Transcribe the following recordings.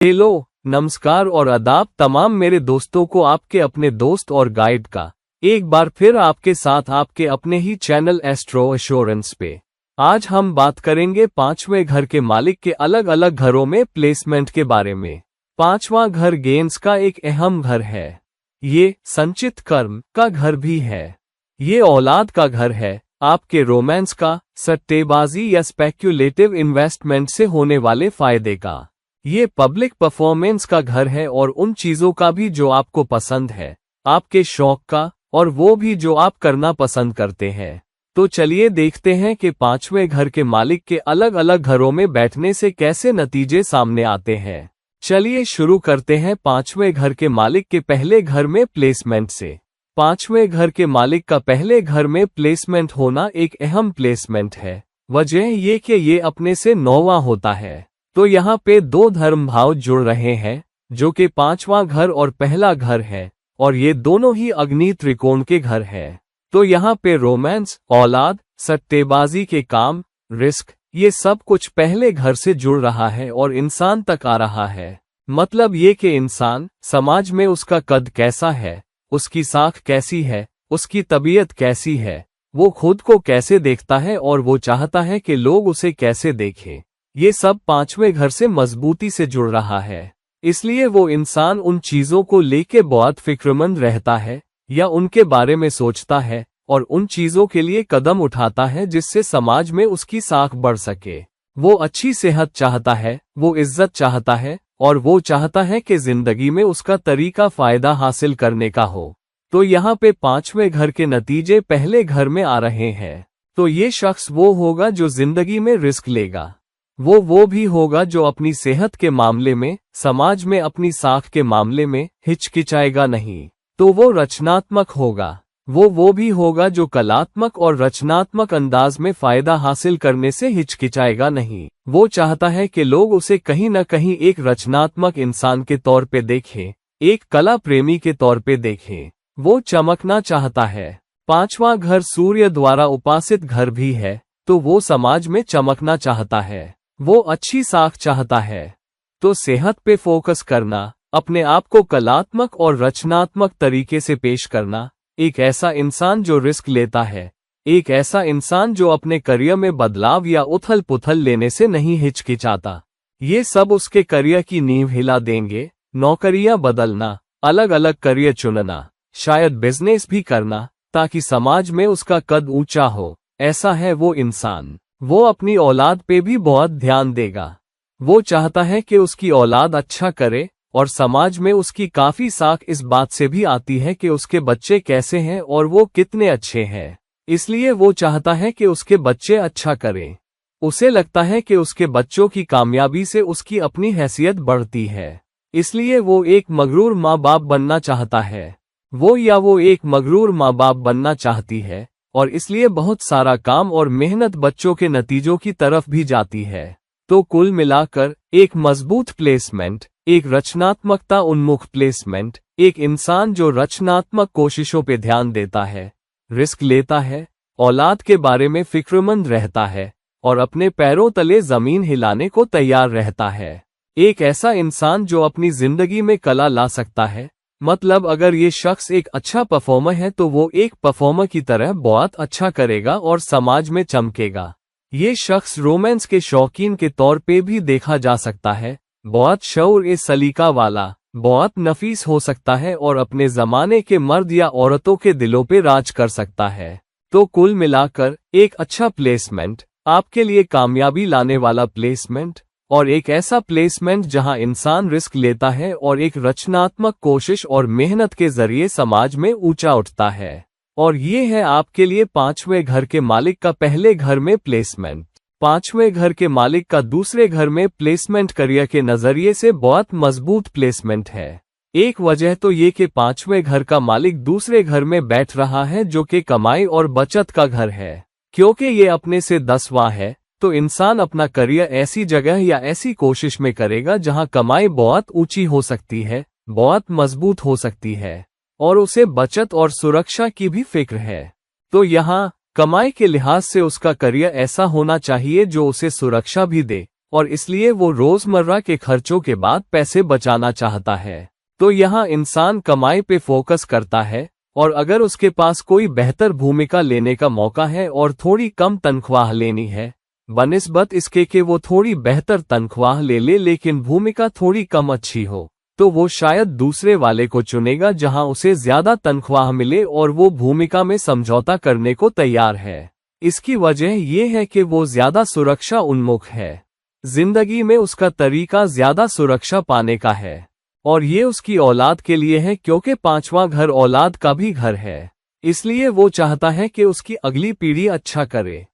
Hello, नमस्कार और आदाब तमाम मेरे दोस्तों को आपके अपने दोस्त और गाइड का एक बार फिर आपके साथ आपके अपने ही चैनल एस्ट्रो एश्योरेंस पे। आज हम बात करेंगे पांचवें घर के मालिक के अलग अलग घरों में प्लेसमेंट के बारे में। पांचवां घर गेंस का एक अहम घर है। ये संचित कर्म का घर भी है। ये औलाद का घर है, आपके रोमांस का, सट्टेबाजी या स्पेक्युलेटिव इन्वेस्टमेंट से होने वाले फायदे का। ये पब्लिक परफॉर्मेंस का घर है और उन चीजों का भी जो आपको पसंद है, आपके शौक का, और वो भी जो आप करना पसंद करते हैं। तो चलिए देखते हैं कि पांचवें घर के मालिक के अलग अलग घरों में बैठने से कैसे नतीजे सामने आते हैं। चलिए शुरू करते हैं पांचवें घर के मालिक के पहले घर में प्लेसमेंट से। पांचवें घर के मालिक का पहले घर में प्लेसमेंट होना एक अहम प्लेसमेंट है। वजह ये कि ये अपने से नौवां होता है। तो यहाँ पे दो धर्म भाव जुड़ रहे हैं, जो कि पांचवां घर और पहला घर है, और ये दोनों ही अग्नि त्रिकोण के घर हैं। तो यहाँ पे रोमांस, औलाद, सट्टेबाजी के काम, रिस्क, ये सब कुछ पहले घर से जुड़ रहा है और इंसान तक आ रहा है। मतलब ये कि इंसान, समाज में उसका कद कैसा है, उसकी साख कैसी है, उसकी तबीयत कैसी है, वो खुद को कैसे देखता है और वो चाहता है कि लोग उसे कैसे देखें, ये सब पांचवें घर से मजबूती से जुड़ रहा है। इसलिए वो इंसान उन चीजों को लेके बहुत फिक्रमंद रहता है या उनके बारे में सोचता है और उन चीजों के लिए कदम उठाता है जिससे समाज में उसकी साख बढ़ सके। वो अच्छी सेहत चाहता है, वो इज्जत चाहता है और वो चाहता है कि जिंदगी में उसका तरीका फायदा हासिल करने का हो। तो यहाँ पे पांचवें घर के नतीजे पहले घर में आ रहे हैं। तो ये शख्स वो होगा जो जिंदगी में रिस्क लेगा। वो भी होगा जो अपनी सेहत के मामले में, समाज में अपनी साख के मामले में हिचकिचाएगा नहीं। तो वो रचनात्मक होगा। वो भी होगा जो कलात्मक और रचनात्मक अंदाज में फायदा हासिल करने से हिचकिचाएगा नहीं। वो चाहता है कि लोग उसे कहीं न कहीं एक रचनात्मक इंसान के तौर पे देखें, एक कला प्रेमी के तौर पे देखें। वो चमकना चाहता है। पांचवां घर सूर्य द्वारा उपासित घर भी है, तो वो समाज में चमकना चाहता है। वो अच्छी साख चाहता है। तो सेहत पे फोकस करना, अपने आप को कलात्मक और रचनात्मक तरीके से पेश करना, एक ऐसा इंसान जो रिस्क लेता है, एक ऐसा इंसान जो अपने करियर में बदलाव या उथल पुथल लेने से नहीं हिचकिचाता, ये सब उसके करियर की नींव हिला देंगे। नौकरियां बदलना, अलग अलग करियर चुनना, शायद बिजनेस भी करना, ताकि समाज में उसका कद ऊंचा हो, ऐसा है वो इंसान। वो अपनी औलाद पे भी बहुत ध्यान देगा। वो चाहता है कि उसकी औलाद अच्छा करे और समाज में उसकी काफी साख इस बात से भी आती है कि उसके बच्चे कैसे हैं और वो कितने अच्छे हैं। इसलिए वो चाहता है कि उसके बच्चे अच्छा करें। उसे लगता है कि उसके बच्चों की कामयाबी से उसकी अपनी हैसियत बढ़ती है। इसलिए वो एक मगरूर माँ बाप बनना चाहता है। वो एक मगरूर माँ बाप बनना चाहती है और इसलिए बहुत सारा काम और मेहनत बच्चों के नतीजों की तरफ भी जाती है। तो कुल मिलाकर एक मजबूत प्लेसमेंट, एक रचनात्मकता उन्मुख प्लेसमेंट, एक इंसान जो रचनात्मक कोशिशों पे ध्यान देता है, रिस्क लेता है, औलाद के बारे में फिक्रमंद रहता है और अपने पैरों तले जमीन हिलाने को तैयार रहता है। एक ऐसा इंसान जो अपनी जिंदगी में कला ला सकता है। मतलब अगर ये शख्स एक अच्छा परफॉर्मर है तो वो एक परफॉर्मर की तरह बहुत अच्छा करेगा और समाज में चमकेगा। ये शख्स रोमांस के शौकीन के तौर पे भी देखा जा सकता है। बहुत शौर ए सलीका वाला, बहुत नफीस हो सकता है और अपने जमाने के मर्द या औरतों के दिलों पे राज कर सकता है। तो कुल मिलाकर एक अच्छा प्लेसमेंट, आपके लिए कामयाबी लाने वाला प्लेसमेंट, और एक ऐसा प्लेसमेंट जहां इंसान रिस्क लेता है और एक रचनात्मक कोशिश और मेहनत के जरिए समाज में ऊंचा उठता है। और ये है आपके लिए पांचवें घर के मालिक का पहले घर में प्लेसमेंट। पांचवें घर के मालिक का दूसरे घर में प्लेसमेंट करियर के नजरिए से बहुत मजबूत प्लेसमेंट है। एक वजह तो ये कि पांचवें घर का मालिक दूसरे घर में बैठ रहा है जो कि कमाई और बचत का घर है। क्योंकि ये अपने से 10वां है, तो इंसान अपना करियर ऐसी जगह या ऐसी कोशिश में करेगा जहां कमाई बहुत ऊंची हो सकती है, बहुत मजबूत हो सकती है और उसे बचत और सुरक्षा की भी फिक्र है। तो यहाँ कमाई के लिहाज से उसका करियर ऐसा होना चाहिए जो उसे सुरक्षा भी दे, और इसलिए वो रोजमर्रा के खर्चों के बाद पैसे बचाना चाहता है। तो यहाँ इंसान कमाई पे फोकस करता है, और अगर उसके पास कोई बेहतर भूमिका लेने का मौका है और थोड़ी कम तनख्वाह लेनी है, बनिस्बत इसके कि वो थोड़ी बेहतर तनख्वाह ले ले लेकिन भूमिका थोड़ी कम अच्छी हो, तो वो शायद दूसरे वाले को चुनेगा जहां उसे ज्यादा तनख्वाह मिले और वो भूमिका में समझौता करने को तैयार है। इसकी वजह ये है कि वो ज्यादा सुरक्षा उन्मुख है। जिंदगी में उसका तरीका ज्यादा सुरक्षा पाने का है, और ये उसकी औलाद के लिए है क्योंकि पांचवा घर औलाद का भी घर है। इसलिए वो चाहता है कि उसकी अगली पीढ़ी अच्छा करे।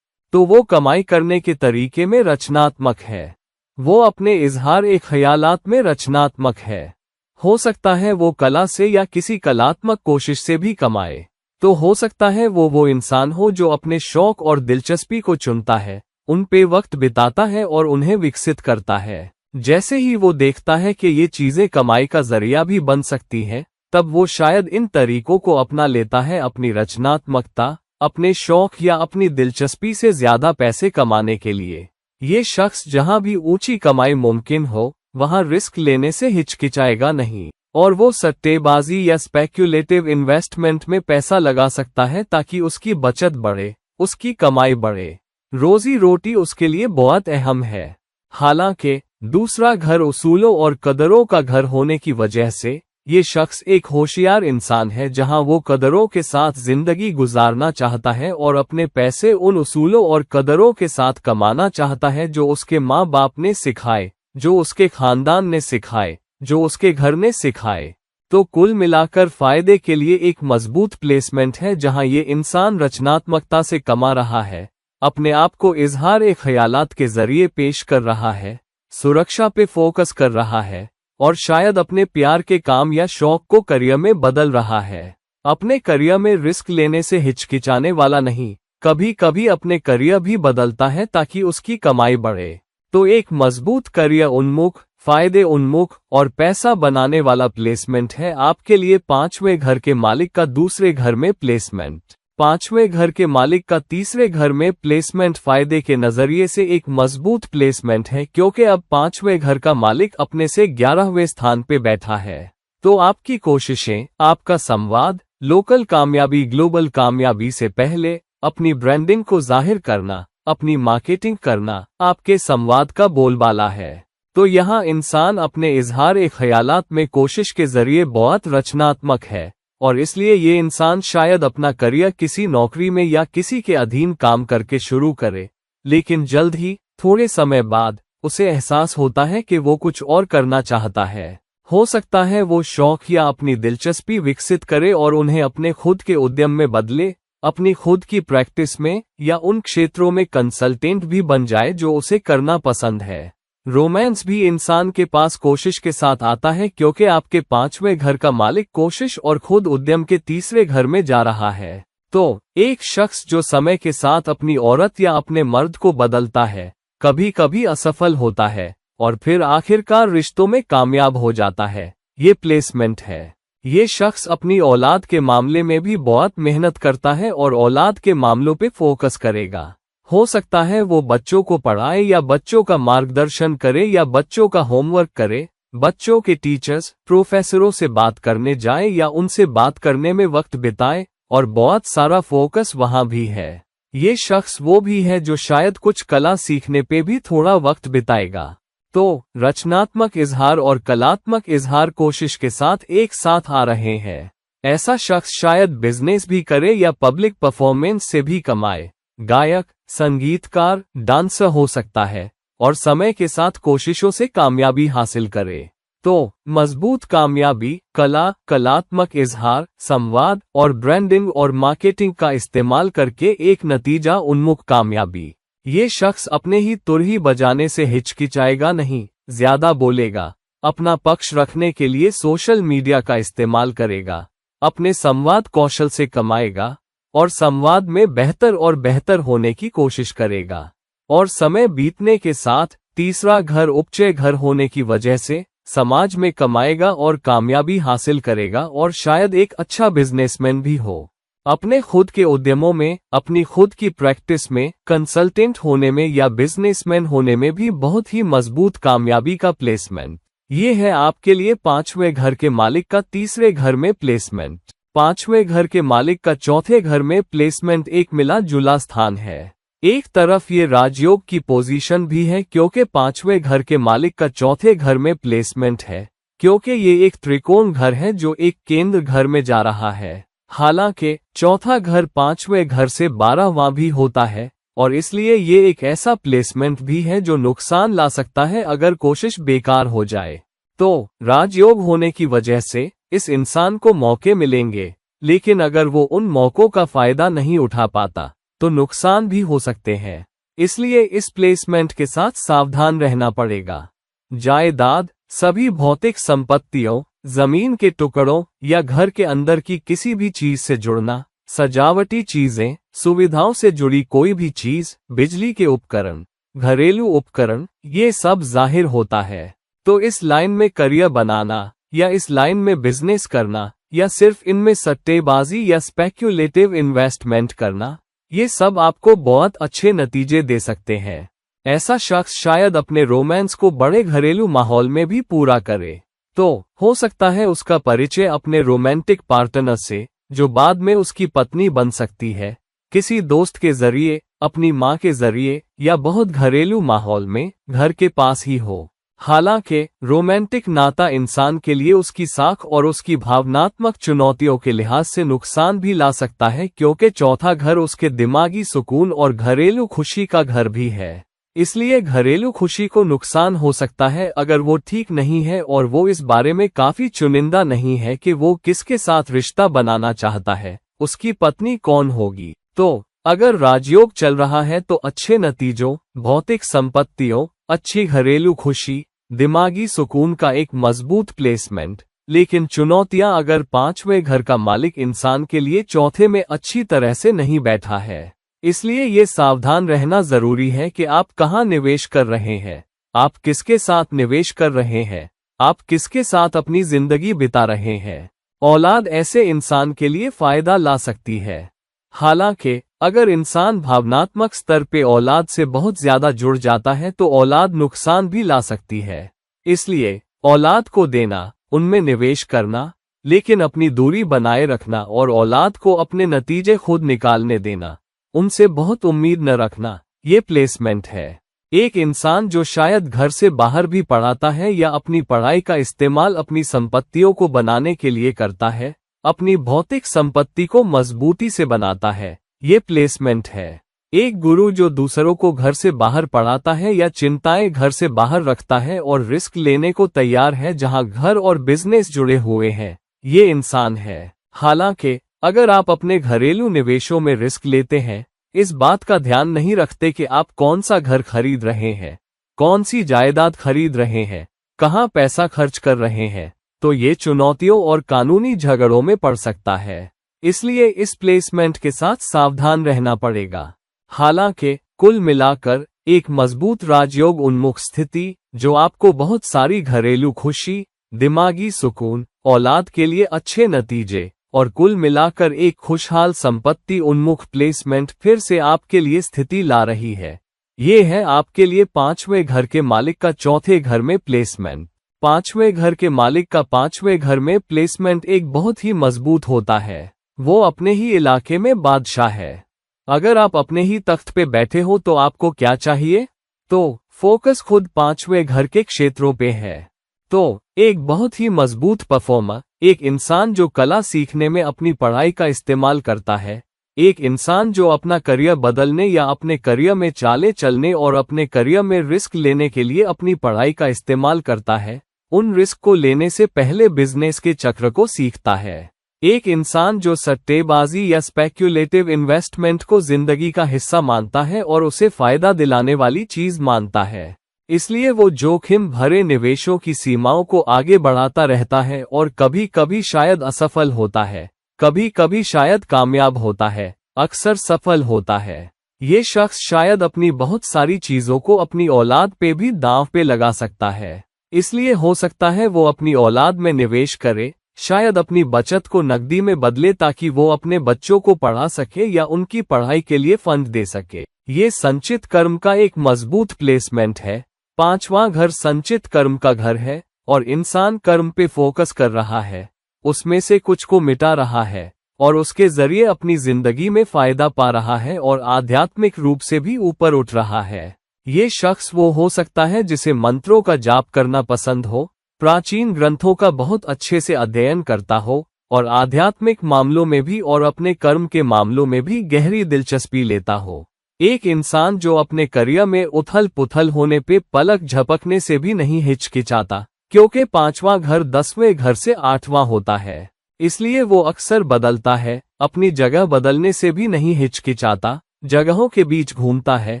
तो वो कमाई करने के तरीके में रचनात्मक है। वो अपने इजहार ए ख्यालात में रचनात्मक है। हो सकता है वो कला से या किसी कलात्मक कोशिश से भी कमाए। तो हो सकता है वो इंसान हो जो अपने शौक और दिलचस्पी को चुनता है, उन पे वक्त बिताता है और उन्हें विकसित करता है। जैसे ही वो देखता है कि ये चीजें कमाई का जरिया भी बन सकती हैं, तब वो शायद इन तरीकों को अपना लेता है अपनी रचनात्मकता, अपने शौक या अपनी दिलचस्पी से ज्यादा पैसे कमाने के लिए। ये शख्स जहां भी ऊंची कमाई मुमकिन हो, वहां रिस्क लेने से हिचकिचाएगा नहीं, और वो सट्टेबाजी या स्पेक्युलेटिव इन्वेस्टमेंट में पैसा लगा सकता है ताकि उसकी बचत बढ़े, उसकी कमाई बढ़े। रोजी रोटी उसके लिए बहुत अहम है। हालांकि दूसरा घर उसूलों और कदरों का घर होने की वजह से ये शख्स एक होशियार इंसान है जहां वो कदरों के साथ जिंदगी गुजारना चाहता है और अपने पैसे उन उसूलों और कदरों के साथ कमाना चाहता है जो उसके माँ बाप ने सिखाए, जो उसके खानदान ने सिखाए, जो उसके घर ने सिखाए। तो कुल मिलाकर फायदे के लिए एक मजबूत प्लेसमेंट है जहां ये इंसान रचनात्मकता से कमा रहा है, अपने आप को इजहार ए ख्यालात के जरिए पेश कर रहा है, सुरक्षा पे फोकस कर रहा है, और शायद अपने प्यार के काम या शौक को करियर में बदल रहा है। अपने करियर में रिस्क लेने से हिचकिचाने वाला नहीं, कभी कभी अपने करियर भी बदलता है ताकि उसकी कमाई बढ़े। तो एक मजबूत करियर उन्मुख, फायदे उन्मुख और पैसा बनाने वाला प्लेसमेंट है आपके लिए पांचवें घर के मालिक का दूसरे घर में प्लेसमेंट। पांचवें घर के मालिक का तीसरे घर में प्लेसमेंट फायदे के नजरिए से एक मजबूत प्लेसमेंट है क्योंकि अब पांचवें घर का मालिक अपने से 11वें स्थान पे बैठा है। तो आपकी कोशिशें, आपका संवाद, लोकल कामयाबी ग्लोबल कामयाबी से पहले अपनी ब्रांडिंग को जाहिर करना, अपनी मार्केटिंग करना आपके संवाद का बोलबाला है। तो यहाँ इंसान अपने इजहार ए ख्यालात में कोशिश के जरिए बहुत रचनात्मक है, और इसलिए ये इंसान शायद अपना करियर किसी नौकरी में या किसी के अधीन काम करके शुरू करे, लेकिन जल्द ही थोड़े समय बाद उसे एहसास होता है कि वो कुछ और करना चाहता है। हो सकता है वो शौक या अपनी दिलचस्पी विकसित करे और उन्हें अपने खुद के उद्यम में बदले, अपनी खुद की प्रैक्टिस में, या उन क्षेत्रों में कंसल्टेंट भी बन जाए जो उसे करना पसंद है। रोमांस भी इंसान के पास कोशिश के साथ आता है क्योंकि आपके पांचवें घर का मालिक कोशिश और खुद उद्यम के तीसरे घर में जा रहा है। तो एक शख्स जो समय के साथ अपनी औरत या अपने मर्द को बदलता है, कभी कभी असफल होता है और फिर आखिरकार रिश्तों में कामयाब हो जाता है, ये प्लेसमेंट है। ये शख्स अपनी औलाद के मामले में भी बहुत मेहनत करता है और औलाद के मामलों पे फोकस करेगा। हो सकता है वो बच्चों को पढ़ाए या बच्चों का मार्गदर्शन करे या बच्चों का होमवर्क करे, बच्चों के टीचर्स, प्रोफेसरों से बात करने जाए या उनसे बात करने में वक्त बिताए, और बहुत सारा फोकस वहां भी है। ये शख्स वो भी है जो शायद कुछ कला सीखने पे भी थोड़ा वक्त बिताएगा। तो रचनात्मक इजहार और कलात्मक इजहार कोशिश के साथ एक साथ आ रहे हैं। ऐसा शख्स शायद बिजनेस भी करे या पब्लिक परफॉर्मेंस से भी कमाए, गायक, संगीतकार, डांसर हो सकता है, और समय के साथ कोशिशों से कामयाबी हासिल करे। तो मजबूत कामयाबी, कला, कलात्मक इजहार, संवाद और ब्रांडिंग और मार्केटिंग का इस्तेमाल करके एक नतीजा उन्मुख कामयाबी। ये शख्स अपने ही तुरही बजाने से हिचकिचाएगा नहीं, ज्यादा बोलेगा, अपना पक्ष रखने के लिए सोशल मीडिया का इस्तेमाल करेगा, अपने संवाद कौशल से कमाएगा और संवाद में बेहतर और बेहतर होने की कोशिश करेगा। और समय बीतने के साथ तीसरा घर उपचय घर होने की वजह से समाज में कमाएगा और कामयाबी हासिल करेगा और शायद एक अच्छा बिजनेसमैन भी हो। अपने खुद के उद्यमों में, अपनी खुद की प्रैक्टिस में, कंसल्टेंट होने में या बिजनेसमैन होने में भी बहुत ही मजबूत कामयाबी का प्लेसमेंट। ये है आपके लिए पांचवें घर के मालिक का तीसरे घर में प्लेसमेंट। पांचवें घर के मालिक का चौथे घर में प्लेसमेंट एक मिला जुला स्थान है। एक तरफ ये राजयोग की पोजीशन भी है क्योंकि पांचवें घर के मालिक का चौथे घर में प्लेसमेंट है, क्योंकि ये एक त्रिकोण घर है जो एक केंद्र घर में जा रहा है। हालांकि चौथा घर पांचवें घर से 12वां भी होता है और इसलिए ये एक ऐसा प्लेसमेंट भी है जो नुकसान ला सकता है अगर कोशिश बेकार हो जाए। तो राजयोग होने की वजह से इस इंसान को मौके मिलेंगे, लेकिन अगर वो उन मौकों का फायदा नहीं उठा पाता तो नुकसान भी हो सकते हैं। इसलिए इस प्लेसमेंट के साथ सावधान रहना पड़ेगा। जायदाद, सभी भौतिक संपत्तियों, जमीन के टुकड़ों या घर के अंदर की किसी भी चीज से जुड़ना, सजावटी चीजें, सुविधाओं से जुड़ी कोई भी चीज, बिजली के उपकरण, घरेलू उपकरण, ये सब जाहिर होता है। तो इस लाइन में करियर बनाना या इस लाइन में बिजनेस करना या सिर्फ इनमें सट्टेबाजी या स्पेक्युलेटिव इन्वेस्टमेंट करना, ये सब आपको बहुत अच्छे नतीजे दे सकते हैं। ऐसा शख्स शायद अपने रोमांस को बड़े घरेलू माहौल में भी पूरा करे। तो हो सकता है उसका परिचय अपने रोमांटिक पार्टनर से, जो बाद में उसकी पत्नी बन सकती है, किसी दोस्त के जरिए, अपनी माँ के जरिए या बहुत घरेलू माहौल में घर के पास ही हो। हालांकि रोमांटिक नाता इंसान के लिए उसकी साख और उसकी भावनात्मक चुनौतियों के लिहाज से नुकसान भी ला सकता है, क्योंकि चौथा घर उसके दिमागी सुकून और घरेलू खुशी का घर भी है। इसलिए घरेलू खुशी को नुकसान हो सकता है अगर वो ठीक नहीं है और वो इस बारे में काफी चुनिंदा नहीं है कि वो किसके साथ रिश्ता बनाना चाहता है, उसकी पत्नी कौन होगी। तो अगर राजयोग चल रहा है तो अच्छे नतीजों, भौतिक संपत्तियों, अच्छी घरेलू खुशी, दिमागी सुकून का एक मजबूत प्लेसमेंट। लेकिन चुनौतियां अगर पांचवें घर का मालिक इंसान के लिए चौथे में अच्छी तरह से नहीं बैठा है। इसलिए ये सावधान रहना जरूरी है कि आप कहाँ निवेश कर रहे हैं, आप किसके साथ निवेश कर रहे हैं, आप किसके साथ अपनी जिंदगी बिता रहे हैं। औलाद ऐसे इंसान के लिए फायदा ला सकती है। हालांकि अगर इंसान भावनात्मक स्तर पे औलाद से बहुत ज्यादा जुड़ जाता है तो औलाद नुकसान भी ला सकती है। इसलिए औलाद को देना, उनमें निवेश करना, लेकिन अपनी दूरी बनाए रखना और औलाद को अपने नतीजे खुद निकालने देना, उनसे बहुत उम्मीद न रखना, ये प्लेसमेंट है। एक इंसान जो शायद घर से बाहर भी पढ़ाता है या अपनी पढ़ाई का इस्तेमाल अपनी संपत्तियों को बनाने के लिए करता है, अपनी भौतिक संपत्ति को मजबूती से बनाता है, ये प्लेसमेंट है। एक गुरु जो दूसरों को घर से बाहर पढ़ाता है या चिंताएं घर से बाहर रखता है और रिस्क लेने को तैयार है जहां घर और बिजनेस जुड़े हुए हैं, ये इंसान है। हालांकि अगर आप अपने घरेलू निवेशों में रिस्क लेते हैं, इस बात का ध्यान नहीं रखते कि आप कौन सा घर खरीद रहे हैं, कौन सी जायदाद खरीद रहे हैं, कहां पैसा खर्च कर रहे हैं, तो ये चुनौतियों और कानूनी झगड़ों में पड़ सकता है। इसलिए इस प्लेसमेंट के साथ सावधान रहना पड़ेगा। हालांकि कुल मिलाकर एक मजबूत राजयोग उन्मुख स्थिति जो आपको बहुत सारी घरेलू खुशी, दिमागी सुकून, औलाद के लिए अच्छे नतीजे और कुल मिलाकर एक खुशहाल संपत्ति उन्मुख प्लेसमेंट फिर से आपके लिए स्थिति ला रही है। ये है आपके लिए पांचवें घर के मालिक का चौथे घर में प्लेसमेंट। पांचवें घर के मालिक का पांचवें घर में प्लेसमेंट एक बहुत ही मजबूत होता है। वो अपने ही इलाके में बादशाह है। अगर आप अपने ही तख्त पे बैठे हो तो आपको क्या चाहिए? तो फोकस खुद पांचवें घर के क्षेत्रों पे है। तो एक बहुत ही मजबूत परफॉर्मर, एक इंसान जो कला सीखने में अपनी पढ़ाई का इस्तेमाल करता है, एक इंसान जो अपना करियर बदलने या अपने करियर में चाले चलने और अपने करियर में रिस्क लेने के लिए अपनी पढ़ाई का इस्तेमाल करता है, उन रिस्क को लेने से पहले बिजनेस के चक्र को सीखता है। एक इंसान जो सट्टेबाजी या स्पेक्युलेटिव इन्वेस्टमेंट को जिंदगी का हिस्सा मानता है और उसे फायदा दिलाने वाली चीज मानता है, इसलिए वो जोखिम भरे निवेशों की सीमाओं को आगे बढ़ाता रहता है और कभी कभी शायद असफल होता है, कभी कभी शायद कामयाब होता है, अक्सर सफल होता है। ये शख्स शायद अपनी बहुत सारी चीजों को अपनी औलाद पे भी दांव पे लगा सकता है। इसलिए हो सकता है वो अपनी औलाद में निवेश करे, शायद अपनी बचत को नकदी में बदले ताकि वो अपने बच्चों को पढ़ा सके या उनकी पढ़ाई के लिए फंड दे सके। ये संचित कर्म का एक मजबूत प्लेसमेंट है। पांचवां घर संचित कर्म का घर है और इंसान कर्म पे फोकस कर रहा है, उसमें से कुछ को मिटा रहा है और उसके जरिए अपनी जिंदगी में फायदा पा रहा है और आध्यात्मिक रूप से भी ऊपर उठ रहा है। ये शख्स वो हो सकता है जिसे मंत्रों का जाप करना पसंद हो, प्राचीन ग्रंथों का बहुत अच्छे से अध्ययन करता हो और आध्यात्मिक मामलों में भी और अपने कर्म के मामलों में भी गहरी दिलचस्पी लेता हो। एक इंसान जो अपने करियर में उथल पुथल होने पे पलक झपकने से भी नहीं हिचकिचाता, क्योंकि पांचवां घर 10वें घर से 8वां होता है, इसलिए वो अक्सर बदलता है। अपनी जगह बदलने से भी नहीं हिचकिचाता, जगहों के बीच घूमता है,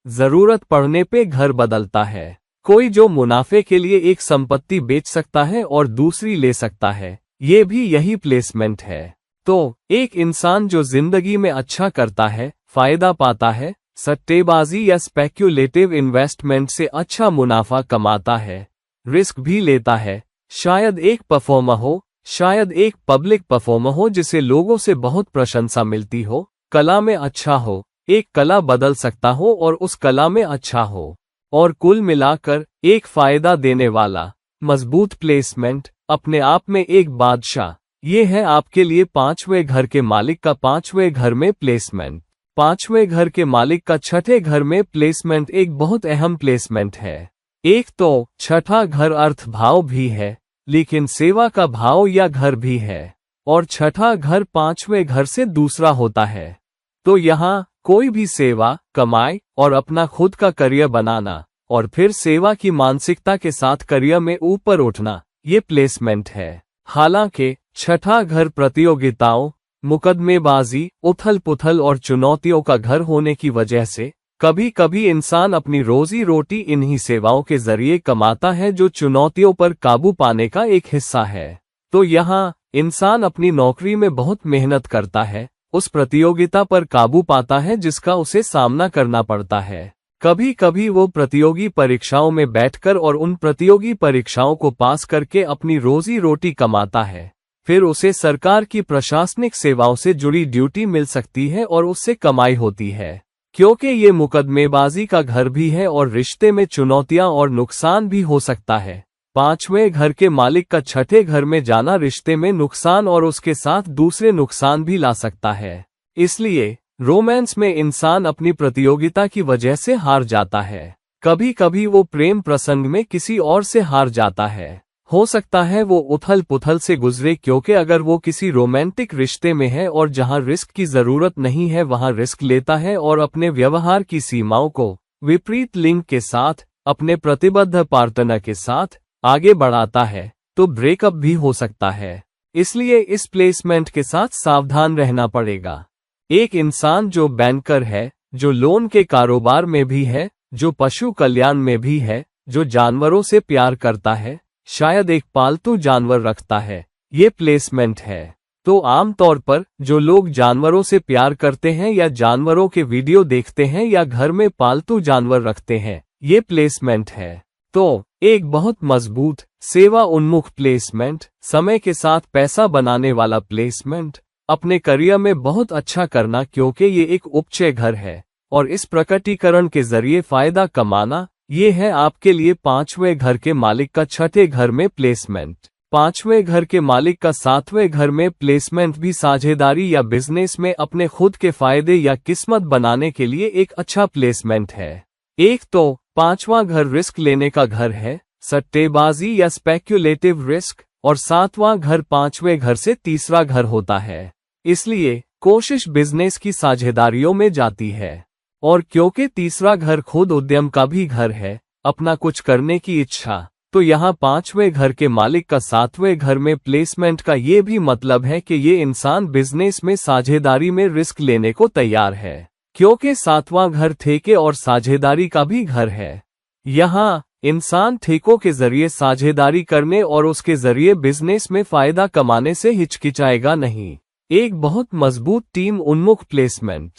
जरूरत पड़ने पे घर बदलता है। कोई जो मुनाफे के लिए एक संपत्ति बेच सकता है और दूसरी ले सकता है, ये भी यही प्लेसमेंट है। तो एक इंसान जो जिंदगी में अच्छा करता है, फायदा पाता है, सट्टेबाजी या स्पेक्युलेटिव इन्वेस्टमेंट से अच्छा मुनाफा कमाता है, रिस्क भी लेता है, शायद एक परफॉर्मर हो, शायद एक पब्लिक परफॉर्मर हो जिसे लोगों से बहुत प्रशंसा मिलती हो, कला में अच्छा हो, एक कला बदल सकता हो और उस कला में अच्छा हो, और कुल मिलाकर एक फायदा देने वाला मजबूत प्लेसमेंट, अपने आप में एक बादशाह। ये है आपके लिए पांचवें घर के मालिक का पांचवें घर में प्लेसमेंट। पांचवें घर के मालिक का छठे घर में प्लेसमेंट एक बहुत अहम प्लेसमेंट है। एक तो छठा घर अर्थ भाव भी है, लेकिन सेवा का भाव या घर भी है, और छठा घर पांचवें घर से दूसरा होता है। तो यहाँ कोई भी सेवा, कमाई और अपना खुद का करियर बनाना और फिर सेवा की मानसिकता के साथ करियर में ऊपर उठना, ये प्लेसमेंट है। हालांकि छठा घर प्रतियोगिताओं, मुकदमेबाजी, उथल पुथल और चुनौतियों का घर होने की वजह से कभी कभी इंसान अपनी रोजी रोटी इन्हीं सेवाओं के जरिए कमाता है जो चुनौतियों पर काबू पाने का एक हिस्सा है। तो यहाँ इंसान अपनी नौकरी में बहुत मेहनत करता है, उस प्रतियोगिता पर काबू पाता है जिसका उसे सामना करना पड़ता है। कभी कभी वो प्रतियोगी परीक्षाओं में बैठकर और उन प्रतियोगी परीक्षाओं को पास करके अपनी रोजी रोटी कमाता है। फिर उसे सरकार की प्रशासनिक सेवाओं से जुड़ी ड्यूटी मिल सकती है और उससे कमाई होती है। क्योंकि ये मुकदमेबाजी का घर भी है और रिश्ते में चुनौतियां और नुकसान भी हो सकता है। पांचवें घर के मालिक का छठे घर में जाना रिश्ते में नुकसान और उसके साथ दूसरे नुकसान भी ला सकता है। इसलिए रोमांस में इंसान अपनी प्रतियोगिता की वजह से हार जाता है। कभी कभी वो प्रेम प्रसंग में किसी और से हार जाता है। हो सकता है वो उथल पुथल से गुजरे, क्योंकि अगर वो किसी रोमांटिक रिश्ते में है और जहां रिस्क की जरूरत नहीं है वहां रिस्क लेता है और अपने व्यवहार की सीमाओं को विपरीत लिंग के साथ, अपने प्रतिबद्ध पार्टनर के साथ आगे बढ़ाता है, तो ब्रेकअप भी हो सकता है। इसलिए इस प्लेसमेंट के साथ सावधान रहना पड़ेगा। एक इंसान जो बैंकर है, जो लोन के कारोबार में भी है, जो पशु कल्याण में भी है, जो जानवरों से प्यार करता है, शायद एक पालतू जानवर रखता है, ये प्लेसमेंट है। तो आमतौर पर जो लोग जानवरों से प्यार करते हैं या जानवरों के वीडियो देखते हैं या घर में पालतू जानवर रखते हैं, ये प्लेसमेंट है। तो एक बहुत मजबूत सेवा उन्मुख प्लेसमेंट, समय के साथ पैसा बनाने वाला प्लेसमेंट, अपने करियर में बहुत अच्छा करना क्योंकि ये एक उपचय घर है, और इस प्रकटीकरण के जरिए फायदा कमाना, ये है आपके लिए पांचवें घर के मालिक का छठे घर में प्लेसमेंट। पांचवें घर के मालिक का सातवें घर में प्लेसमेंट भी साझेदारी या बिजनेस में अपने खुद के फायदे या किस्मत बनाने के लिए एक अच्छा प्लेसमेंट है। एक तो पांचवां घर रिस्क लेने का घर है, सट्टेबाजी या स्पेक्युलेटिव रिस्क, और सातवां घर पांचवें घर से तीसरा घर होता है। इसलिए कोशिश बिजनेस की साझेदारियों में जाती है। और क्योंकि तीसरा घर खुद उद्यम का भी घर है, अपना कुछ करने की इच्छा, तो यहाँ पांचवें घर के मालिक का सातवें घर में प्लेसमेंट का ये भी मतलब है कि ये इंसान बिजनेस में साझेदारी में रिस्क लेने को तैयार है, क्योंकि सातवां घर ठेके और साझेदारी का भी घर है। यहाँ इंसान ठेकों के जरिए साझेदारी करने और उसके जरिए बिजनेस में फायदा कमाने से हिचकिचाएगा नहीं। एक बहुत मजबूत टीम उन्मुख प्लेसमेंट,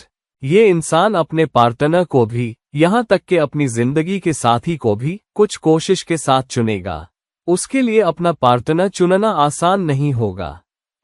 ये इंसान अपने पार्टनर को भी, यहाँ तक कि अपनी जिंदगी के साथी को भी कुछ कोशिश के साथ चुनेगा। उसके लिए अपना पार्टनर चुनना आसान नहीं होगा।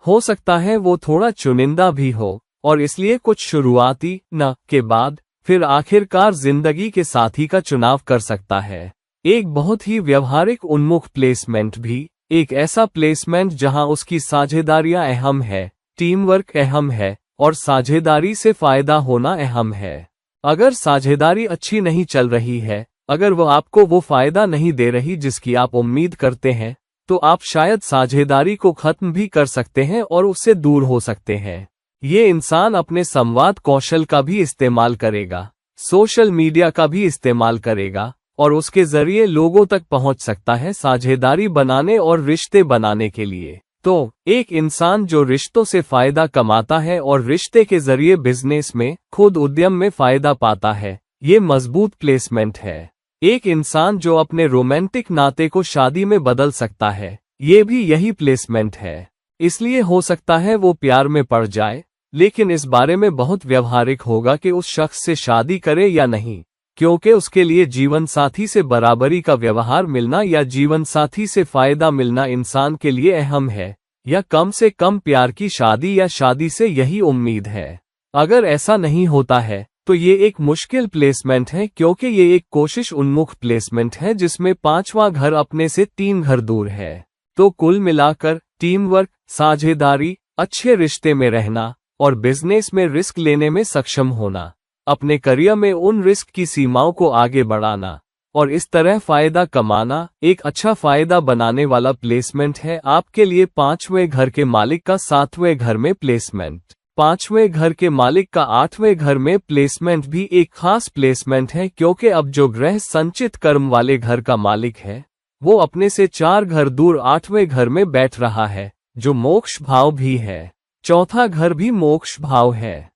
हो सकता है वो थोड़ा चुनिंदा भी हो और इसलिए कुछ शुरुआती न के बाद फिर आखिरकार जिंदगी के साथी का चुनाव कर सकता है। एक बहुत ही व्यवहारिक उन्मुख प्लेसमेंट भी एक ऐसा प्लेसमेंट जहां उसकी साझेदारियां अहम है, टीम वर्क अहम है और साझेदारी से फायदा होना अहम है। अगर साझेदारी अच्छी नहीं चल रही है, अगर वो आपको वो फायदा नहीं दे रही जिसकी आप उम्मीद करते हैं, तो आप शायद साझेदारी को खत्म भी कर सकते हैं और उससे दूर हो सकते हैं। ये इंसान अपने संवाद कौशल का भी इस्तेमाल करेगा, सोशल मीडिया का भी इस्तेमाल करेगा और उसके जरिए लोगों तक पहुंच सकता है साझेदारी बनाने और रिश्ते बनाने के लिए। तो एक इंसान जो रिश्तों से फायदा कमाता है और रिश्ते के जरिए बिजनेस में, खुद उद्यम में फायदा पाता है, ये मजबूत प्लेसमेंट है। एक इंसान जो अपने रोमांटिक नाते को शादी में बदल सकता है, ये भी यही प्लेसमेंट है। इसलिए हो सकता है वो प्यार में पड़ जाए, लेकिन इस बारे में बहुत व्यवहारिक होगा कि उस शख्स से शादी करे या नहीं, क्योंकि उसके लिए जीवन साथी से बराबरी का व्यवहार मिलना या जीवन साथी से फायदा मिलना इंसान के लिए अहम है, या कम से कम प्यार की शादी या शादी से यही उम्मीद है। अगर ऐसा नहीं होता है तो ये एक मुश्किल प्लेसमेंट है, क्योंकि ये एक कोशिश उन्मुख प्लेसमेंट है जिसमें 5वां घर अपने से 3 घर दूर है। तो कुल मिलाकर टीम वर्क, साझेदारी, अच्छे रिश्ते में रहना और बिजनेस में रिस्क लेने में सक्षम होना, अपने करियर में उन रिस्क की सीमाओं को आगे बढ़ाना और इस तरह फायदा कमाना एक अच्छा फायदा बनाने वाला प्लेसमेंट है आपके लिए। 5वें घर के मालिक का 7वें घर में प्लेसमेंट, 5वें घर के मालिक का 8वें घर में प्लेसमेंट भी एक खास प्लेसमेंट है, क्योंकि अब जो ग्रह संचित कर्म वाले घर का मालिक है वो अपने से 4 घर दूर 8वें घर में बैठ रहा है, जो मोक्ष भाव भी है। चौथा घर भी मोक्ष भाव है,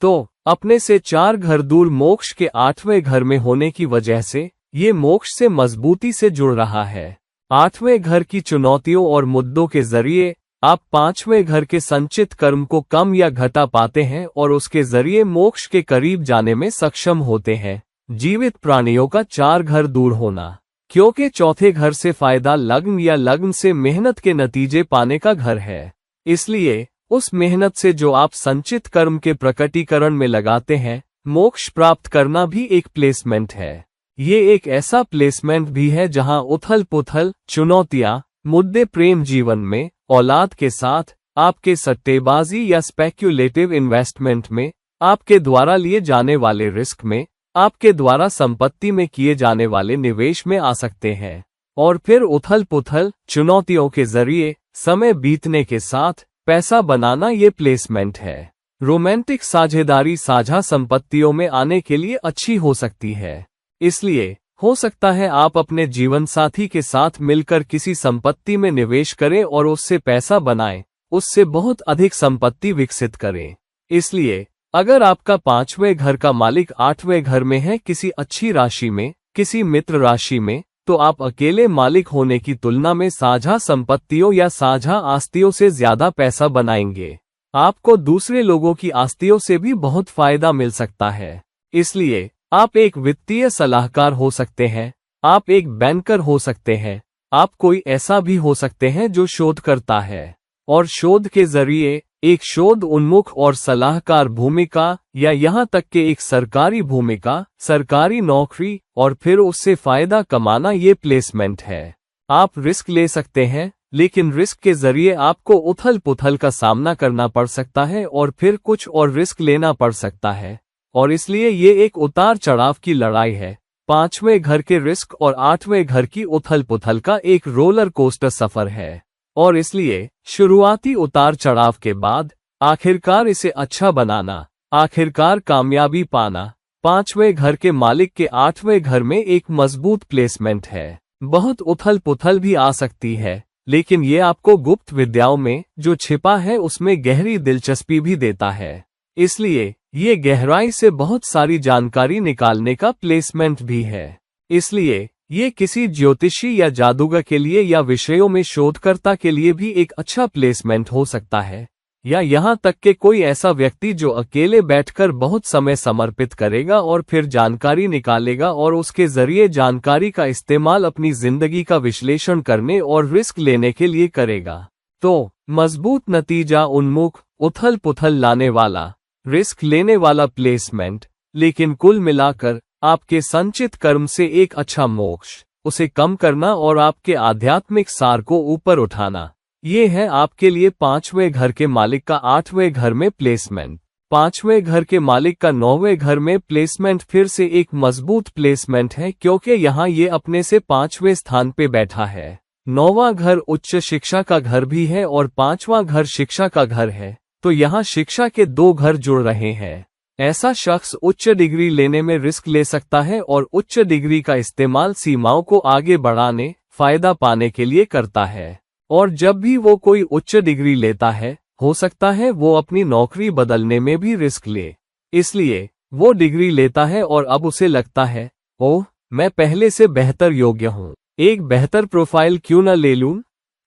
तो अपने से 4 घर दूर मोक्ष के 8वें घर में होने की वजह से ये मोक्ष से मजबूती से जुड़ रहा है। 8वें घर की चुनौतियों और मुद्दों के जरिए आप 5वें घर के संचित कर्म को कम या घटा पाते हैं और उसके जरिए मोक्ष के करीब जाने में सक्षम होते हैं। जीवित प्राणियों का 4 घर दूर होना, क्योंकि चौथे घर से फायदा लग्न या लग्न से मेहनत के नतीजे पाने का घर है, इसलिए उस मेहनत से जो आप संचित कर्म के प्रकटीकरण में लगाते हैं, मोक्ष प्राप्त करना भी एक प्लेसमेंट है। ये एक ऐसा प्लेसमेंट भी है जहां उथल पुथल, चुनौतियां, मुद्दे प्रेम जीवन में, औलाद के साथ, आपके सट्टेबाजी या स्पेक्युलेटिव इन्वेस्टमेंट में, आपके द्वारा लिए जाने वाले रिस्क में, आपके द्वारा संपत्ति में किए जाने वाले निवेश में आ सकते हैं। और फिर उथल पुथल, चुनौतियों के जरिए समय बीतने के साथ पैसा बनाना ये प्लेसमेंट है। रोमांटिक साझेदारी साझा संपत्तियों में आने के लिए अच्छी हो सकती है, इसलिए हो सकता है आप अपने जीवन साथी के साथ मिलकर किसी संपत्ति में निवेश करें और उससे पैसा बनाएं, उससे बहुत अधिक संपत्ति विकसित करें। इसलिए अगर आपका 5वें घर का मालिक 8वें घर में है किसी अच्छी राशि में, किसी मित्र राशि में, तो आप अकेले मालिक होने की तुलना में साझा संपत्तियों या साझा आस्तियों से ज्यादा पैसा बनाएंगे। आपको दूसरे लोगों की आस्तियों से भी बहुत फायदा मिल सकता है। इसलिए आप एक वित्तीय सलाहकार हो सकते हैं, आप एक बैंकर हो सकते हैं, आप कोई ऐसा भी हो सकते हैं जो शोध करता है और शोध के जरिए एक शोध उन्मुख और सलाहकार भूमिका या यहाँ तक कि एक सरकारी भूमिका, सरकारी नौकरी और फिर उससे फायदा कमाना ये प्लेसमेंट है। आप रिस्क ले सकते हैं, लेकिन रिस्क के जरिए आपको उथल पुथल का सामना करना पड़ सकता है और फिर कुछ और रिस्क लेना पड़ सकता है, और इसलिए ये एक उतार चढ़ाव की लड़ाई है। 5वें घर के रिस्क और 8वें घर की उथल पुथल का एक रोलर कोस्टर सफर है, और इसलिए शुरुआती उतार चढ़ाव के बाद आखिरकार इसे अच्छा बनाना, आखिरकार कामयाबी पाना 5वें घर के मालिक के 8वें घर में एक मजबूत प्लेसमेंट है। बहुत उथल पुथल भी आ सकती है, लेकिन ये आपको गुप्त विद्याओं में जो छिपा है उसमें गहरी दिलचस्पी भी देता है। इसलिए ये गहराई से बहुत सारी जानकारी निकालने का प्लेसमेंट भी है। इसलिए ये किसी ज्योतिषी या जादूगर के लिए या विषयों में शोधकर्ता के लिए भी एक अच्छा प्लेसमेंट हो सकता है, या यहाँ तक कि कोई ऐसा व्यक्ति जो अकेले बैठकर बहुत समय समर्पित करेगा और फिर जानकारी निकालेगा और उसके जरिए जानकारी का इस्तेमाल अपनी जिंदगी का विश्लेषण करने और रिस्क लेने के लिए करेगा। तो मजबूत नतीजा उन्मुख, उथल पुथल लाने वाला, रिस्क लेने वाला प्लेसमेंट, लेकिन कुल मिलाकर आपके संचित कर्म से एक अच्छा मोक्ष, उसे कम करना और आपके आध्यात्मिक सार को ऊपर उठाना। ये है आपके लिए 5वें घर के मालिक का 8वें घर में प्लेसमेंट। 5वें घर के मालिक का 9वें घर में प्लेसमेंट फिर से एक मजबूत प्लेसमेंट है, क्योंकि यहाँ ये अपने से 5वें स्थान पे बैठा है। 9वां घर उच्च शिक्षा का घर भी है और 5वां घर शिक्षा का घर है, तो यहाँ शिक्षा के 2 घर जुड़ रहे हैं। ऐसा शख्स उच्च डिग्री लेने में रिस्क ले सकता है और उच्च डिग्री का इस्तेमाल सीमाओं को आगे बढ़ाने, फायदा पाने के लिए करता है। और जब भी वो कोई उच्च डिग्री लेता है, हो सकता है वो अपनी नौकरी बदलने में भी रिस्क ले। इसलिए वो डिग्री लेता है और अब उसे लगता है, ओह, मैं पहले से बेहतर योग्य हूँ, एक बेहतर प्रोफाइल क्यों न ले लूं।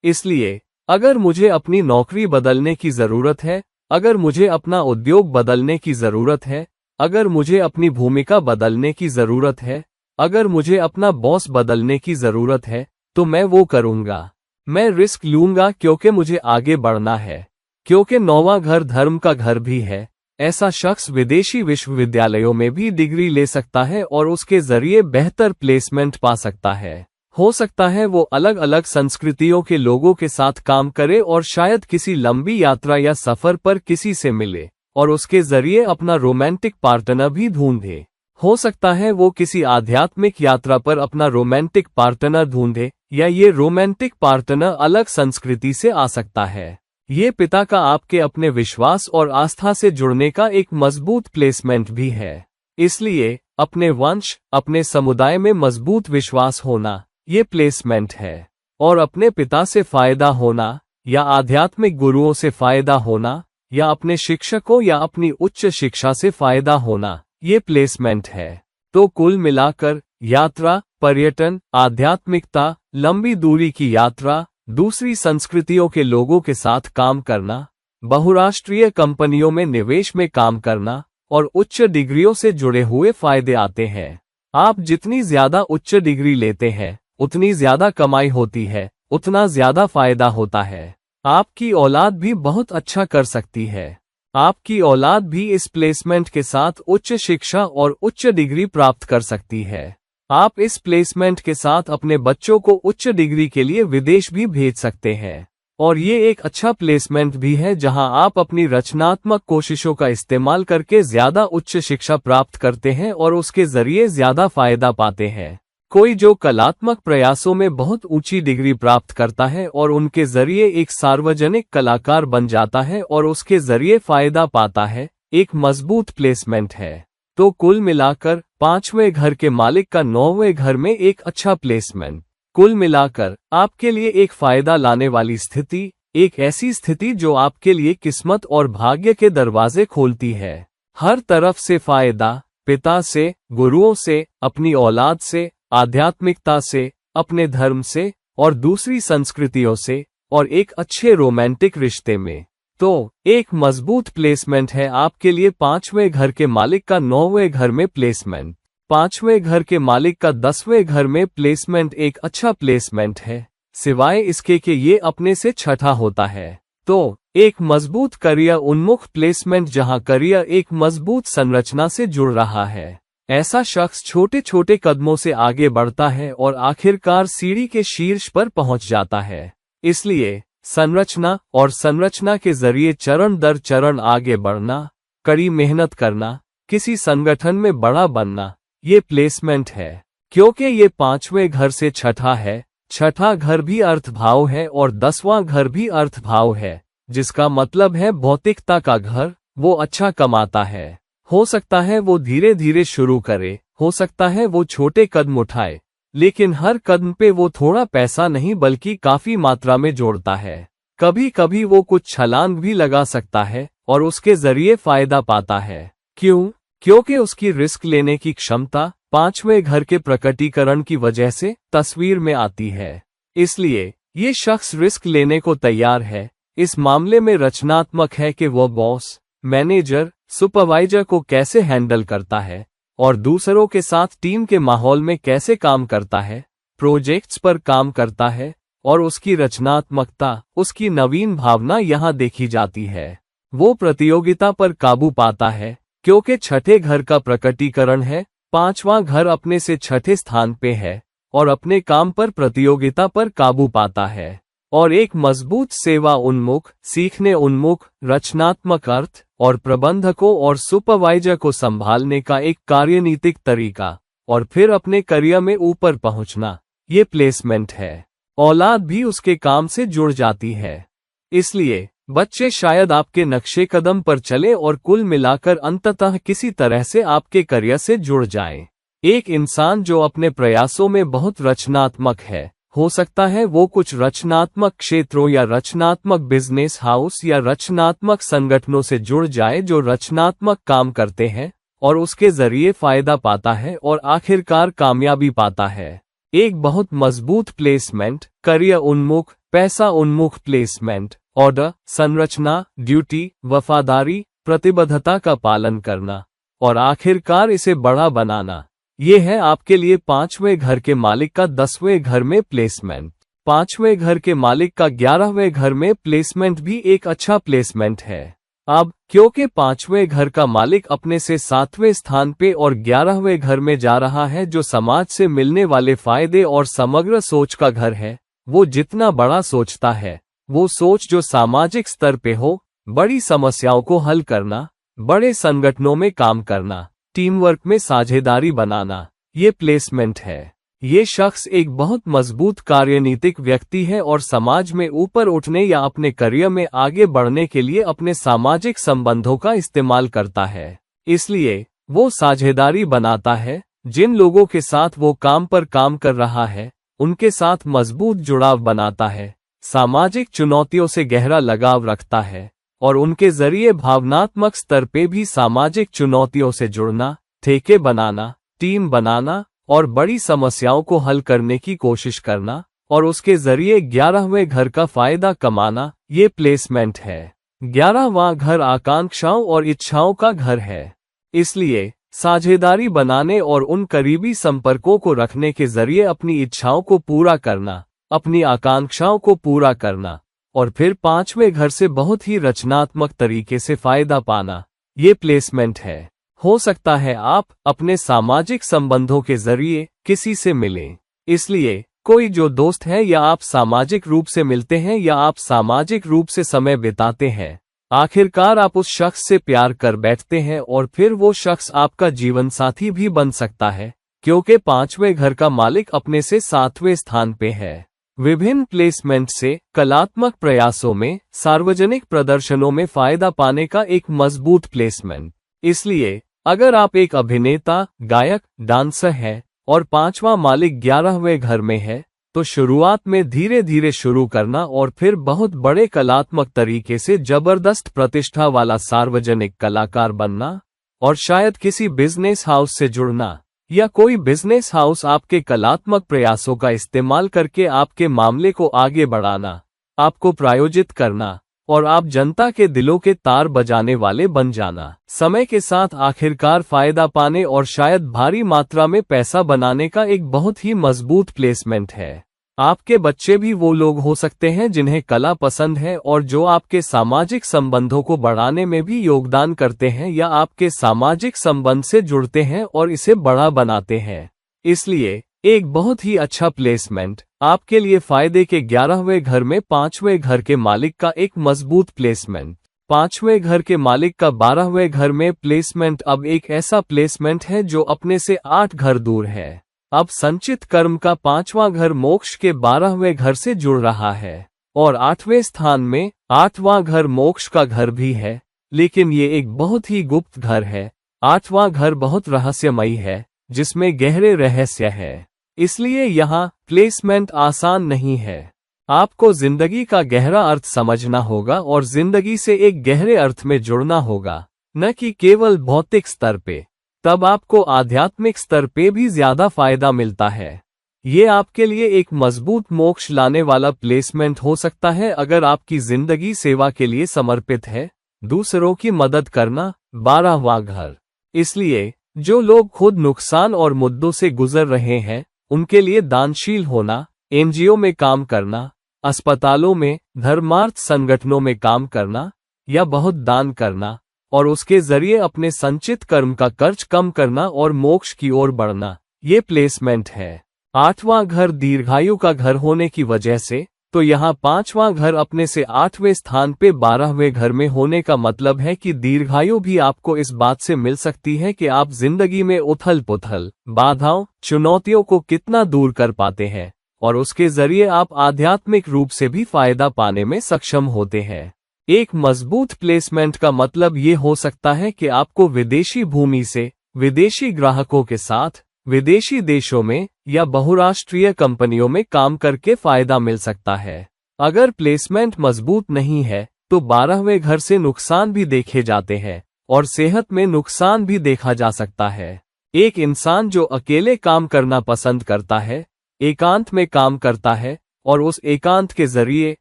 इसलिए अगर मुझे अपनी नौकरी बदलने की जरूरत है, अगर मुझे अपना उद्योग बदलने की जरूरत है, अगर मुझे अपनी भूमिका बदलने की जरूरत है, अगर मुझे अपना बॉस बदलने की जरूरत है, तो मैं वो करूंगा। मैं रिस्क लूंगा क्योंकि मुझे आगे बढ़ना है। क्योंकि 9वां घर धर्म का घर भी है, ऐसा शख्स विदेशी विश्वविद्यालयों में भी डिग्री ले सकता है और उसके जरिए बेहतर प्लेसमेंट पा सकता है। हो सकता है वो अलग अलग संस्कृतियों के लोगों के साथ काम करे और शायद किसी लंबी यात्रा या सफर पर किसी से मिले और उसके जरिए अपना रोमांटिक पार्टनर भी ढूंढे। हो सकता है वो किसी आध्यात्मिक यात्रा पर अपना रोमांटिक पार्टनर ढूंढे, या ये रोमांटिक पार्टनर अलग संस्कृति से आ सकता है। ये पिता का आपके अपने विश्वास और आस्था से जुड़ने का एक मजबूत प्लेसमेंट भी है। इसलिए अपने वंश, अपने समुदाय में मजबूत विश्वास होना, ये प्लेसमेंट है। और अपने पिता से फायदा होना, या आध्यात्मिक गुरुओं से फायदा होना, या अपने शिक्षकों या अपनी उच्च शिक्षा से फायदा होना, ये प्लेसमेंट है। तो कुल मिलाकर यात्रा, पर्यटन, आध्यात्मिकता, लंबी दूरी की यात्रा, दूसरी संस्कृतियों के लोगों के साथ काम करना, बहुराष्ट्रीय कंपनियों में निवेश में काम करना और उच्च डिग्रियों से जुड़े हुए फायदे आते हैं। आप जितनी ज्यादा उच्च डिग्री लेते हैं, उतनी ज्यादा कमाई होती है, उतना ज्यादा फायदा होता है। आपकी औलाद भी बहुत अच्छा कर सकती है। आपकी औलाद भी इस प्लेसमेंट के साथ उच्च शिक्षा और उच्च डिग्री प्राप्त कर सकती है। आप इस प्लेसमेंट के साथ अपने बच्चों को उच्च डिग्री के लिए विदेश भी भेज सकते हैं। और ये एक अच्छा प्लेसमेंट भी है जहां आप अपनी रचनात्मक कोशिशों का इस्तेमाल करके ज्यादा उच्च शिक्षा प्राप्त करते हैं और उसके जरिए ज्यादा फायदा पाते हैं। कोई जो कलात्मक प्रयासों में बहुत ऊंची डिग्री प्राप्त करता है और उनके जरिए एक सार्वजनिक कलाकार बन जाता है और उसके जरिए फायदा पाता है, एक मजबूत प्लेसमेंट है। तो कुल मिलाकर 5वें घर के मालिक का 9वें घर में एक अच्छा प्लेसमेंट, कुल मिलाकर आपके लिए एक फायदा लाने वाली स्थिति, एक ऐसी स्थिति जो आपके लिए किस्मत और भाग्य के दरवाजे खोलती है। हर तरफ से फायदा, पिता से, गुरुओं से, अपनी औलाद से, आध्यात्मिकता से, अपने धर्म से और दूसरी संस्कृतियों से, और एक अच्छे रोमांटिक रिश्ते में। तो एक मजबूत प्लेसमेंट है आपके लिए 5वें घर के मालिक का 9वें घर में प्लेसमेंट। 5वें घर के मालिक का 10वें घर में प्लेसमेंट एक अच्छा प्लेसमेंट है, सिवाय इसके कि ये अपने से छठा होता है। तो एक मजबूत करियर उन्मुख प्लेसमेंट जहां करियर एक मजबूत संरचना से जुड़ रहा है। ऐसा शख्स छोटे छोटे कदमों से आगे बढ़ता है और आखिरकार सीढ़ी के शीर्ष पर पहुंच जाता है। इसलिए संरचना और संरचना के जरिए चरण दर चरण आगे बढ़ना, कड़ी मेहनत करना, किसी संगठन में बड़ा बनना, ये प्लेसमेंट है। क्योंकि ये 5वें घर से छठा है, छठा घर भी अर्थभाव है और 10वां घर भी अर्थभाव है, जिसका मतलब है भौतिकता का घर। वो अच्छा कमाता है। हो सकता है वो धीरे धीरे शुरू करे, हो सकता है वो छोटे कदम उठाए, लेकिन हर कदम पे वो थोड़ा पैसा नहीं बल्कि काफी मात्रा में जोड़ता है। कभी कभी वो कुछ छलांग भी लगा सकता है और उसके जरिए फायदा पाता है। क्यों? क्योंकि उसकी रिस्क लेने की क्षमता 5वें घर के प्रकटीकरण की वजह से तस्वीर में आती है। इसलिए ये शख्स रिस्क लेने को तैयार है, इस मामले में रचनात्मक है कि वह बॉस, मैनेजर, सुपरवाइजर को कैसे हैंडल करता है और दूसरों के साथ टीम के माहौल में कैसे काम करता है, प्रोजेक्ट्स पर काम करता है, और उसकी रचनात्मकता, उसकी नवीन भावना यहाँ देखी जाती है। वो प्रतियोगिता पर काबू पाता है, क्योंकि छठे घर का प्रकटीकरण है। पांचवां घर अपने से छठे स्थान पे है और अपने काम पर प्रतियोगिता पर काबू पाता है। और एक मजबूत सेवा उन्मुख, सीखने उन्मुख, रचनात्मक अर्थ और प्रबंधकों और सुपरवाइजर को संभालने का एक कार्यनीतिक तरीका और फिर अपने करियर में ऊपर पहुंचना, ये प्लेसमेंट है। औलाद भी उसके काम से जुड़ जाती है। इसलिए बच्चे शायद आपके नक्शे कदम पर चले और कुल मिलाकर अंततः किसी तरह से आपके करियर से जुड़ जाएं। एक इंसान जो अपने प्रयासों में बहुत रचनात्मक है, हो सकता है वो कुछ रचनात्मक क्षेत्रों या रचनात्मक बिजनेस हाउस या रचनात्मक संगठनों से जुड़ जाए जो रचनात्मक काम करते हैं और उसके जरिए फायदा पाता है और आखिरकार कामयाबी पाता है। एक बहुत मजबूत प्लेसमेंट, करियर उन्मुख, पैसा उन्मुख प्लेसमेंट, ऑर्डर, संरचना, ड्यूटी, वफादारी, प्रतिबद्धता का पालन करना और आखिरकार इसे बड़ा बनाना, ये है आपके लिए पांचवें घर के मालिक का 10वें घर में प्लेसमेंट। पांचवें घर के मालिक का 11वें घर में प्लेसमेंट भी एक अच्छा प्लेसमेंट है। अब क्योंकि पांचवें घर का मालिक अपने से 7वें स्थान पे और 11वें घर में जा रहा है जो समाज से मिलने वाले फायदे और समग्र सोच का घर है, वो जितना बड़ा सोचता है, वो सोच जो सामाजिक स्तर पे हो, बड़ी समस्याओं को हल करना, बड़े संगठनों में काम करना, टीम वर्क में साझेदारी बनाना, ये प्लेसमेंट है। ये शख्स एक बहुत मजबूत कार्यनीतिक व्यक्ति है और समाज में ऊपर उठने या अपने करियर में आगे बढ़ने के लिए अपने सामाजिक संबंधों का इस्तेमाल करता है। इसलिए वो साझेदारी बनाता है, जिन लोगों के साथ वो काम पर काम कर रहा है उनके साथ मजबूत जुड़ाव बनाता है, सामाजिक चुनौतियों से गहरा लगाव रखता है और उनके जरिए भावनात्मक स्तर पे भी सामाजिक चुनौतियों से जुड़ना, ठेके बनाना, टीम बनाना और बड़ी समस्याओं को हल करने की कोशिश करना और उसके जरिए 11वें घर का फायदा कमाना, ये प्लेसमेंट है। 11वां घर आकांक्षाओं और इच्छाओं का घर है। इसलिए साझेदारी बनाने और उन करीबी संपर्कों को रखने के जरिए अपनी इच्छाओं को पूरा करना, अपनी आकांक्षाओं को पूरा करना और फिर पांचवें घर से बहुत ही रचनात्मक तरीके से फायदा पाना, ये प्लेसमेंट है। हो सकता है आप अपने सामाजिक संबंधों के जरिए किसी से मिलें। इसलिए कोई जो दोस्त है या आप सामाजिक रूप से मिलते हैं या आप सामाजिक रूप से समय बिताते हैं, आखिरकार आप उस शख्स से प्यार कर बैठते हैं और फिर वो शख्स आपका जीवन साथी भी बन सकता है, क्योंकि पांचवें घर का मालिक अपने से 7वें स्थान पे है। विभिन्न प्लेसमेंट से कलात्मक प्रयासों में, सार्वजनिक प्रदर्शनों में फायदा पाने का एक मजबूत प्लेसमेंट। इसलिए अगर आप एक अभिनेता, गायक, डांसर हैं और पांचवा मालिक 11वें घर में है, तो शुरुआत में धीरे धीरे शुरू करना और फिर बहुत बड़े कलात्मक तरीके से जबरदस्त प्रतिष्ठा वाला सार्वजनिक कलाकार बनना और शायद किसी बिजनेस हाउस से जुड़ना या कोई बिजनेस हाउस आपके कलात्मक प्रयासों का इस्तेमाल करके आपके मामले को आगे बढ़ाना, आपको प्रायोजित करना और आप जनता के दिलों के तार बजाने वाले बन जाना। समय के साथ आखिरकार फायदा पाने और शायद भारी मात्रा में पैसा बनाने का एक बहुत ही मजबूत प्लेसमेंट है। आपके बच्चे भी वो लोग हो सकते हैं जिन्हें कला पसंद है और जो आपके सामाजिक संबंधों को बढ़ाने में भी योगदान करते हैं या आपके सामाजिक संबंध से जुड़ते हैं और इसे बड़ा बनाते हैं। इसलिए एक बहुत ही अच्छा प्लेसमेंट आपके लिए फायदे के 11वें घर में 5वें घर के मालिक का एक मजबूत प्लेसमेंट। 5वें घर के मालिक का 12वें घर में प्लेसमेंट अब एक ऐसा प्लेसमेंट है जो अपने से 8 घर दूर है। अब संचित कर्म का 5वां घर मोक्ष के 12वें घर से जुड़ रहा है और 8वें स्थान में 8वां घर मोक्ष का घर भी है, लेकिन ये एक बहुत ही गुप्त घर है। 8वां घर बहुत रहस्यमयी है, जिसमें गहरे रहस्य है। इसलिए यहाँ प्लेसमेंट आसान नहीं है। आपको जिंदगी का गहरा अर्थ समझना होगा और जिंदगी से एक गहरे अर्थ में जुड़ना होगा, न कि केवल भौतिक स्तर पे। तब आपको आध्यात्मिक स्तर पे भी ज्यादा फायदा मिलता है। ये आपके लिए एक मजबूत मोक्ष लाने वाला प्लेसमेंट हो सकता है अगर आपकी जिंदगी सेवा के लिए समर्पित है। दूसरों की मदद करना। 12वां घर। इसलिए जो लोग खुद नुकसान और मुद्दों से गुजर रहे हैं उनके लिए दानशील होना, एनजीओ में काम करना, अस्पतालों में, धर्मार्थ संगठनों में काम करना या बहुत दान करना और उसके जरिए अपने संचित कर्म का कर्ज कम करना और मोक्ष की ओर बढ़ना, ये प्लेसमेंट है। 8वां घर दीर्घायु का घर होने की वजह से, तो यहाँ 5वां घर अपने से 8वें स्थान पे 12वें घर में होने का मतलब है कि दीर्घायु भी आपको इस बात से मिल सकती है कि आप जिंदगी में उथल पुथल, बाधाओं, चुनौतियों को कितना दूर कर पाते हैं और उसके जरिए आप आध्यात्मिक रूप से भी फायदा पाने में सक्षम होते हैं। एक मजबूत प्लेसमेंट का मतलब ये हो सकता है कि आपको विदेशी भूमि से, विदेशी ग्राहकों के साथ, विदेशी देशों में या बहुराष्ट्रीय कंपनियों में काम करके फायदा मिल सकता है। अगर प्लेसमेंट मजबूत नहीं है तो 12वें घर से नुकसान भी देखे जाते हैं और सेहत में नुकसान भी देखा जा सकता है। एक इंसान जो अकेले काम करना पसंद करता है, एकांत में काम करता है और उस एकांत के जरिए,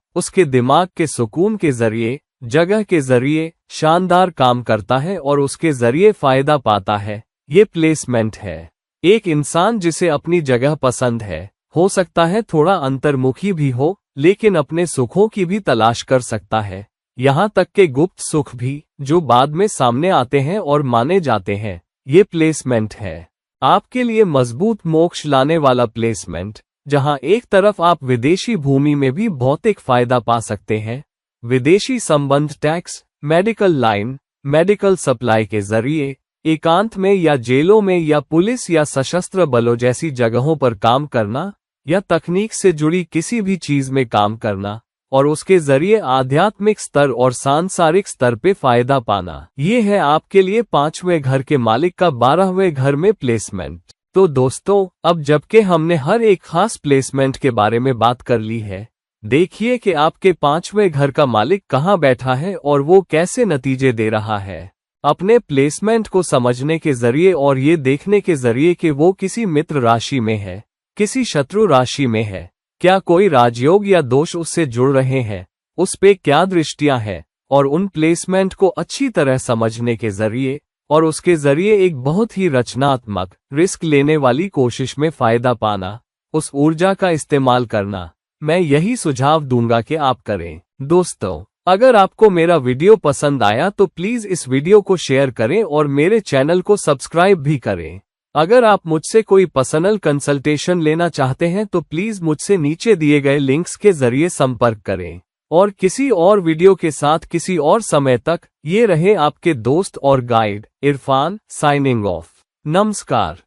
उसके दिमाग के सुकून के जरिए, जगह के जरिए शानदार काम करता है और उसके जरिए फायदा पाता है, ये प्लेसमेंट है। एक इंसान जिसे अपनी जगह पसंद है, हो सकता है थोड़ा अंतर्मुखी भी हो, लेकिन अपने सुखों की भी तलाश कर सकता है, यहाँ तक के गुप्त सुख भी, जो बाद में सामने आते हैं और माने जाते हैं, ये प्लेसमेंट है। आपके लिए मजबूत मोक्ष लाने वाला प्लेसमेंट, जहां एक तरफ आप विदेशी भूमि में भी भौतिक फायदा पा सकते हैं, विदेशी संबंध, tax, medical line, medical supply के जरिए, एकांत में या जेलों में या पुलिस या सशस्त्र बलों जैसी जगहों पर काम करना या तकनीक से जुड़ी किसी भी चीज में काम करना और उसके जरिए आध्यात्मिक स्तर और सांसारिक स्तर पे फायदा पाना, ये है आपके लिए 5वें घर के मालिक का 12वें घर में प्लेसमेंट। तो दोस्तों, अब जबकि हमने हर एक खास प्लेसमेंट के बारे में बात कर ली है, देखिए कि आपके 5वें घर का मालिक कहाँ बैठा है और वो कैसे नतीजे दे रहा है। अपने प्लेसमेंट को समझने के जरिए और ये देखने के जरिए कि वो किसी मित्र राशि में है, किसी शत्रु राशि में है, क्या कोई राजयोग या दोष उससे जुड़ रहे हैं, उस पे क्या दृष्टियां हैं, और उन प्लेसमेंट को अच्छी तरह समझने के जरिए और उसके जरिए एक बहुत ही रचनात्मक, रिस्क लेने वाली कोशिश में फायदा पाना, उस ऊर्जा का इस्तेमाल करना, मैं यही सुझाव दूंगा कि आप करें। दोस्तों, अगर आपको मेरा वीडियो पसंद आया तो प्लीज इस वीडियो को शेयर करें और मेरे चैनल को सब्सक्राइब भी करें। अगर आप मुझसे कोई पर्सनल कंसल्टेशन लेना चाहते हैं तो प्लीज मुझसे नीचे दिए गए लिंक्स के जरिए संपर्क करें। और किसी और वीडियो के साथ किसी और समय तक, ये रहे आपके दोस्त और गाइड इरफान, साइनिंग ऑफ। नमस्कार।